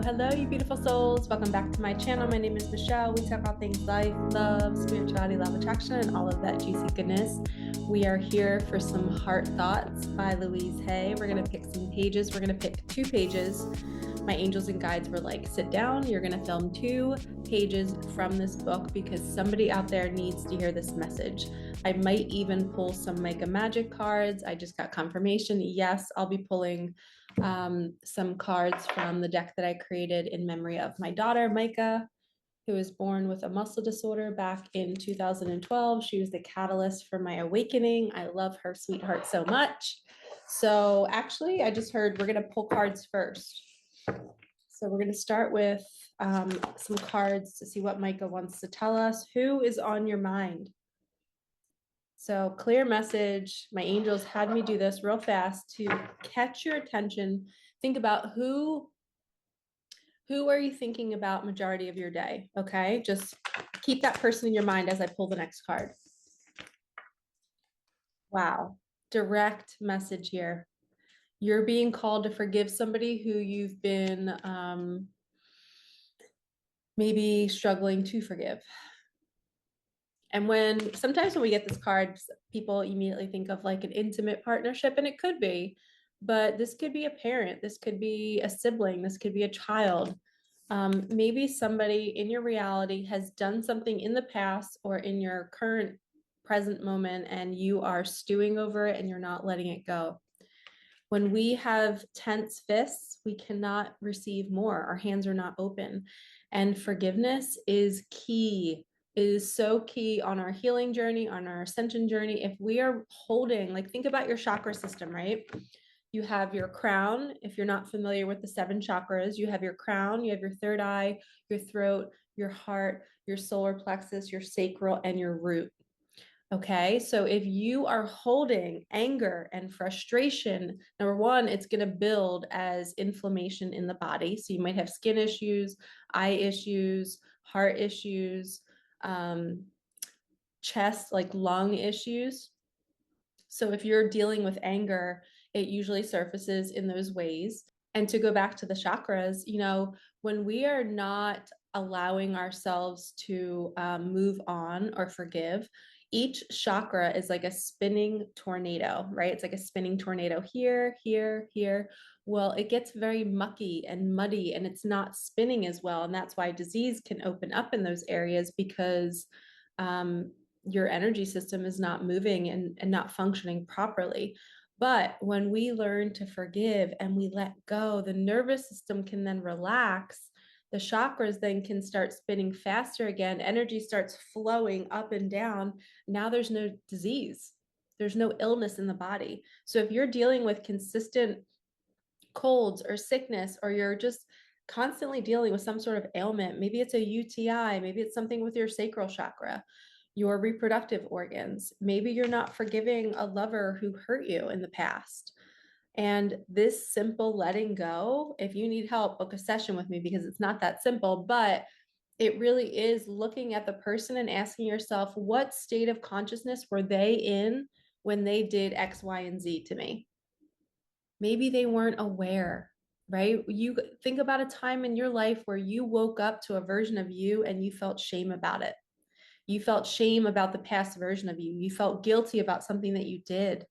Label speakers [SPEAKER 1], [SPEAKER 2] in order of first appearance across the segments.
[SPEAKER 1] Hello, you beautiful souls. Welcome back to my channel. My name is Michelle. We talk about things life, love, spirituality, love, attraction, and all of that juicy goodness. We are here for some heart thoughts by Louise Hay. We're going to pick some pages. We're going to pick 2 pages. My angels and guides were like, sit down. You're going to film 2 pages from this book because somebody out there needs to hear this message. I might even pull some Micah magic cards. I just got confirmation. Yes, I'll be pulling some cards from the deck that I created in memory of my daughter, Micah, who was born with a muscle disorder back in 2012. She was the catalyst for my awakening. I love her sweetheart so much. So actually, I just heard we're going to pull cards first. So we're going to start with some cards to see what Micah wants to tell us. Who is on your mind? So clear message. My angels had me do this real fast to catch your attention. Think about who are you thinking about majority of your day? Okay, just keep that person in your mind as I pull the next card. Wow, direct message here. You're being called to forgive somebody who you've been maybe struggling to forgive. And sometimes when we get this card, people immediately think of like an intimate partnership, and it could be, but this could be a parent, this could be a sibling, this could be a child. Maybe somebody in your reality has done something in the past or in your current present moment, and you are stewing over it and you're not letting it go. When we have tense fists, we cannot receive more. Our hands are not open. And forgiveness is key. It is so key on our healing journey, on our ascension journey. If we are holding, like, think about your chakra system, right? You have your crown. If you're not familiar with the 7 chakras, you have your crown, you have your third eye, your throat, your heart, your solar plexus, your sacral, and your root. Okay, so if you are holding anger and frustration, number one, it's going to build as inflammation in the body. So you might have skin issues, eye issues, heart issues, chest, like lung issues. So if you're dealing with anger, it usually surfaces in those ways. And to go back to the chakras, when we are not allowing ourselves to move on or forgive, each chakra is like a spinning tornado, right? It's like a spinning tornado here, here, here. Well, it gets very mucky and muddy and it's not spinning as well. And that's why disease can open up in those areas because your energy system is not moving and not functioning properly. But when we learn to forgive and we let go, the nervous system can then relax. The chakras then can start spinning faster again. Energy starts flowing up and down. Now there's no disease. There's no illness in the body. So if you're dealing with consistent colds or sickness, or you're just constantly dealing with some sort of ailment, maybe it's a UTI, maybe it's something with your sacral chakra, your reproductive organs, maybe you're not forgiving a lover who hurt you in the past. And this simple letting go, if you need help, book a session with me because it's not that simple, but it really is looking at the person and asking yourself, what state of consciousness were they in when they did X, Y, and Z to me? Maybe they weren't aware, right? You think about a time in your life where you woke up to a version of you and you felt shame about it. You felt shame about the past version of you. You felt guilty about something that you did.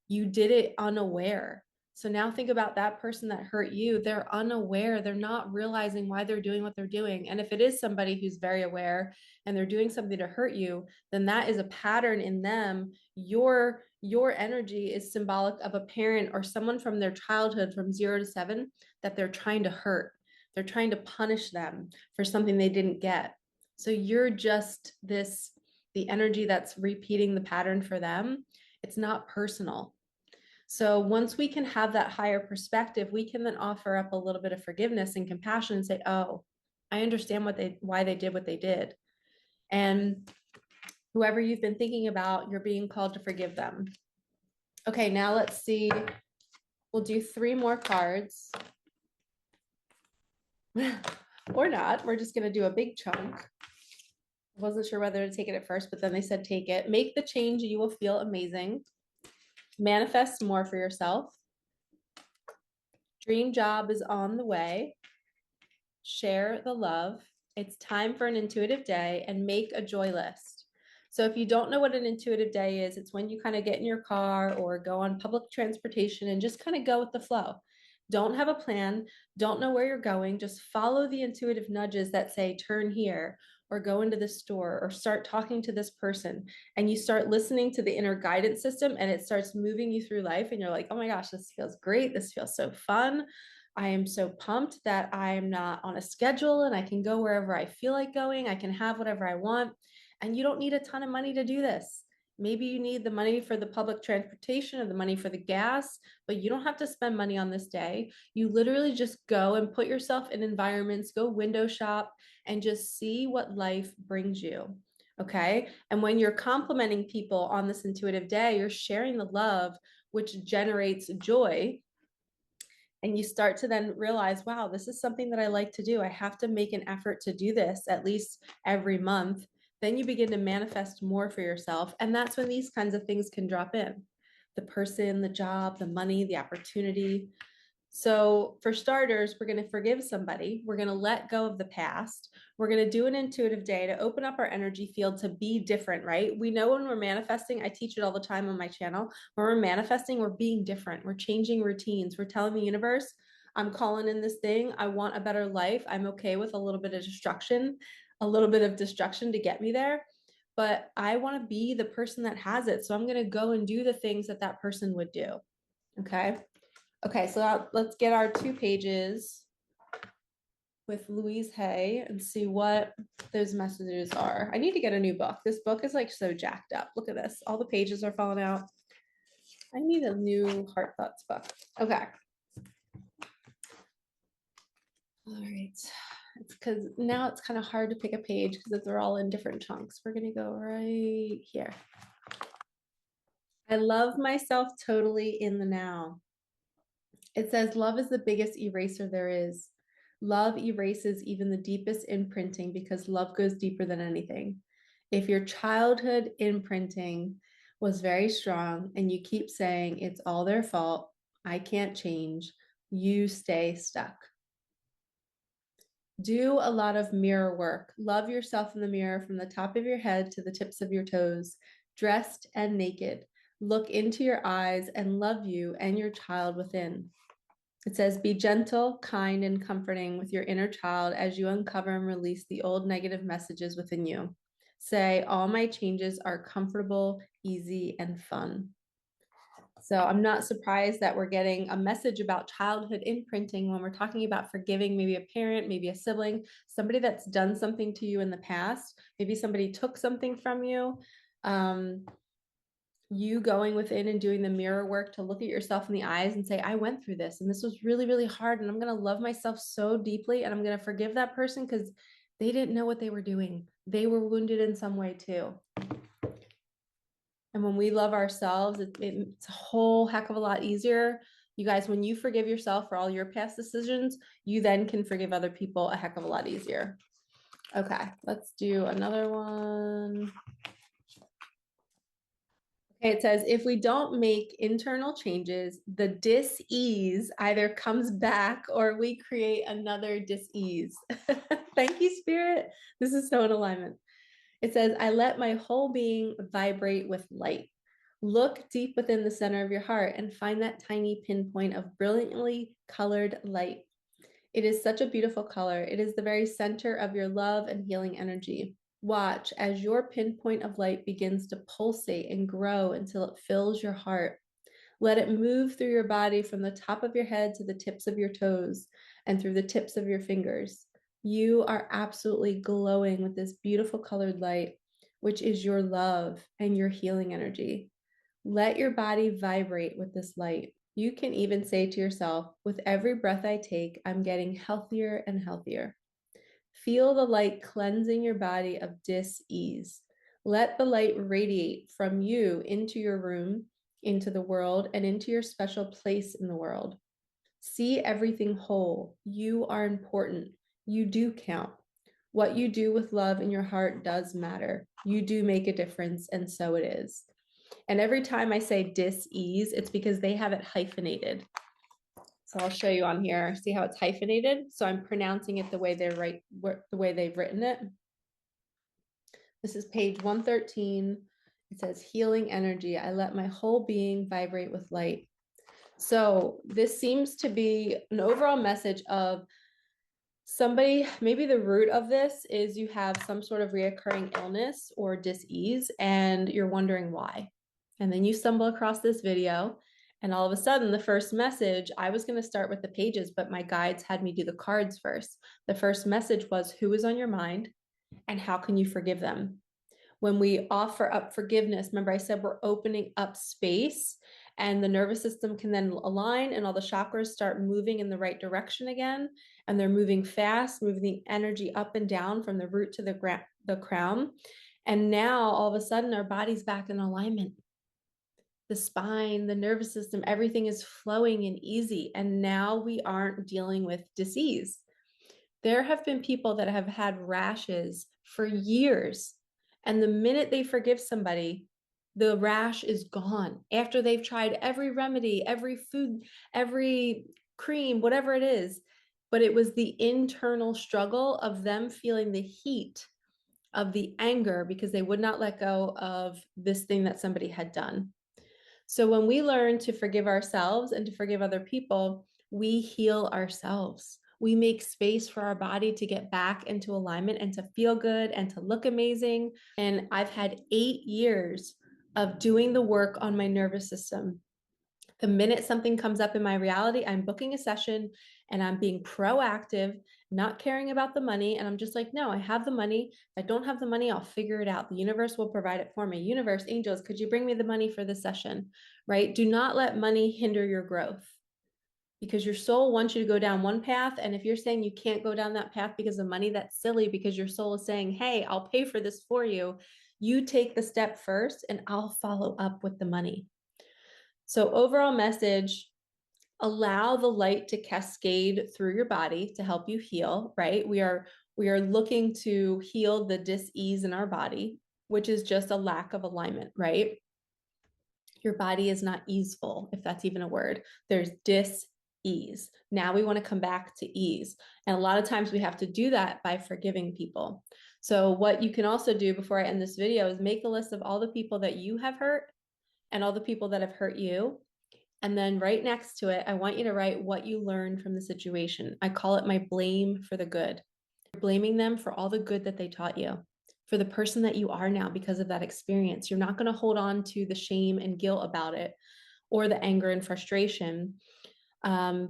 [SPEAKER 1] You did it unaware. So now think about that person that hurt you. They're unaware. They're not realizing why they're doing what they're doing. And if it is somebody who's very aware and they're doing something to hurt you, then that is a pattern in them. Your energy is symbolic of a parent or someone from their childhood from 0 to 7 that they're trying to hurt. They're trying to punish them for something they didn't get. So you're just the energy that's repeating the pattern for them. It's not personal. So once we can have that higher perspective, we can then offer up a little bit of forgiveness and compassion and say, oh, I understand why they did what they did. And whoever you've been thinking about, you're being called to forgive them. Okay, now let's see. We'll do 3 more cards. Or not. We're just going to do a big chunk. Wasn't sure whether to take it at first, but then they said take it. Make the change, you will feel amazing. Manifest more for yourself. Dream job is on the way. Share the love. It's time for an intuitive day and make a joy list. So if you don't know what an intuitive day is, it's when you kind of get in your car or go on public transportation and just kind of go with the flow. Don't have a plan, don't know where you're going, just follow the intuitive nudges that say turn here or go into this store or start talking to this person, and you start listening to the inner guidance system and it starts moving you through life and you're like, "Oh my gosh, this feels great. This feels so fun. I am so pumped that I am not on a schedule and I can go wherever I feel like going. I can have whatever I want." And you don't need a ton of money to do this. Maybe you need the money for the public transportation or the money for the gas, but you don't have to spend money on this day. You literally just go and put yourself in environments, go window shop, and just see what life brings you. Okay. And when you're complimenting people on this intuitive day, you're sharing the love, which generates joy. And you start to then realize, wow, this is something that I like to do. I have to make an effort to do this at least every month. Then you begin to manifest more for yourself. And that's when these kinds of things can drop in: the person, the job, the money, the opportunity. So, for starters, we're going to forgive somebody. We're going to let go of the past. We're going to do an intuitive day to open up our energy field to be different, right? We know when we're manifesting, I teach it all the time on my channel. When we're manifesting, we're being different. We're changing routines. We're telling the universe, I'm calling in this thing. I want a better life. I'm okay with a little bit of destruction, to get me there. But I want to be the person that has it. So, I'm going to go and do the things that that person would do. Okay. Okay, so let's get our 2 pages with Louise Hay and see what those messages are. I need to get a new book. This book is like so jacked up. Look at this. All the pages are falling out. I need a new Heart Thoughts book. Okay. All right. It's because now it's kind of hard to pick a page because they're all in different chunks. We're going to go right here. I love myself totally in the now. It says, love is the biggest eraser there is. Love erases even the deepest imprinting because love goes deeper than anything. If your childhood imprinting was very strong and you keep saying it's all their fault, I can't change, you stay stuck. Do a lot of mirror work. Love yourself in the mirror from the top of your head to the tips of your toes, dressed and naked. Look into your eyes and love you and your child within. It says, be gentle, kind, and comforting with your inner child as you uncover and release the old negative messages within you. Say, all my changes are comfortable, easy, and fun. So I'm not surprised that we're getting a message about childhood imprinting when we're talking about forgiving maybe a parent, maybe a sibling, somebody that's done something to you in the past. Maybe somebody took something from you. You going within and doing the mirror work to look at yourself in the eyes and say, I went through this and this was really, really hard. And I'm going to love myself so deeply. And I'm going to forgive that person because they didn't know what they were doing. They were wounded in some way too. And when we love ourselves, it's a whole heck of a lot easier. You guys, when you forgive yourself for all your past decisions, you then can forgive other people a heck of a lot easier. Okay, let's do another one. Okay, it says, if we don't make internal changes, the dis-ease either comes back or we create another dis-ease. Thank you, Spirit. This is so in alignment. It says, I let my whole being vibrate with light. Look deep within the center of your heart and find that tiny pinpoint of brilliantly colored light. It is such a beautiful color. It is the very center of your love and healing energy. Watch as your pinpoint of light begins to pulsate and grow until it fills your heart. Let it move through your body from the top of your head to the tips of your toes and through the tips of your fingers. You are absolutely glowing with this beautiful colored light, which is your love and your healing energy. Let your body vibrate with this light. You can even say to yourself, with every breath I take, I'm getting healthier and healthier. Feel the light cleansing your body of dis-ease. Let the light radiate from you into your room, into the world, and into your special place in the world. See everything whole. You are important. You do count. What you do with love in your heart does matter. You do make a difference, and so it is. And every time I say dis-ease, it's because they have it hyphenated. So I'll show you on here. See how it's hyphenated? So I'm pronouncing it the way the way they've written it. This is page 113. It says healing energy. I let my whole being vibrate with light. So this seems to be an overall message of somebody, maybe the root of this is you have some sort of reoccurring illness or dis-ease and you're wondering why. And then you stumble across this video and all of a sudden the first message, I was going to start with the pages, but my guides had me do the cards first. The first message was, who is on your mind and how can you forgive them? When we offer up forgiveness, remember I said we're opening up space and the nervous system can then align and all the chakras start moving in the right direction again. And they're moving fast, moving the energy up and down from the root to the crown. And now all of a sudden our body's back in alignment. The spine, the nervous system, everything is flowing and easy. And now we aren't dealing with disease. There have been people that have had rashes for years. And the minute they forgive somebody, the rash is gone after they've tried every remedy, every food, every cream, whatever it is. But it was the internal struggle of them feeling the heat of the anger because they would not let go of this thing that somebody had done. So when we learn to forgive ourselves and to forgive other people, we heal ourselves. We make space for our body to get back into alignment and to feel good and to look amazing. And I've had 8 years of doing the work on my nervous system. The minute something comes up in my reality, I'm booking a session and I'm being proactive, not caring about the money. And I'm just like, no, I have the money. If I don't have the money, I'll figure it out. The universe will provide it for me. Universe, angels, could you bring me the money for this session, right? Do not let money hinder your growth because your soul wants you to go down one path. And if you're saying you can't go down that path because of money, that's silly because your soul is saying, hey, I'll pay for this for you. You take the step first and I'll follow up with the money. So overall message, allow the light to cascade through your body to help you heal, right? We are looking to heal the dis-ease in our body, which is just a lack of alignment, right? Your body is not easeful, if that's even a word. There's dis-ease. Now we want to come back to ease. And a lot of times we have to do that by forgiving people. So what you can also do before I end this video is make a list of all the people that you have hurt and all the people that have hurt you. And then right next to it, I want you to write what you learned from the situation. I call it my blame for the good. You're blaming them for all the good that they taught you, for the person that you are now because of that experience. You're not going to hold on to the shame and guilt about it or the anger and frustration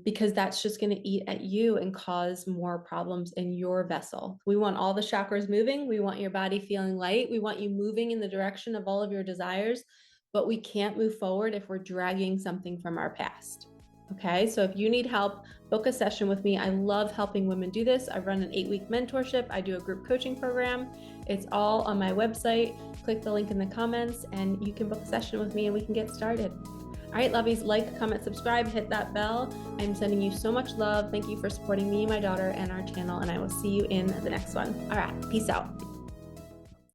[SPEAKER 1] because that's just going to eat at you and cause more problems in your vessel. We want all the chakras moving. We want your body feeling light. We want you moving in the direction of all of your desires. But we can't move forward if we're dragging something from our past. Okay, so if you need help, book a session with me. I love helping women do this. I run an 8-week mentorship. I do a group coaching program. It's all on my website. Click the link in the comments and you can book a session with me and we can get started. All right, lovies, like, comment, subscribe, hit that bell. I'm sending you so much love. Thank you for supporting me, my daughter, and our channel, and I will see you in the next one. All right, peace out.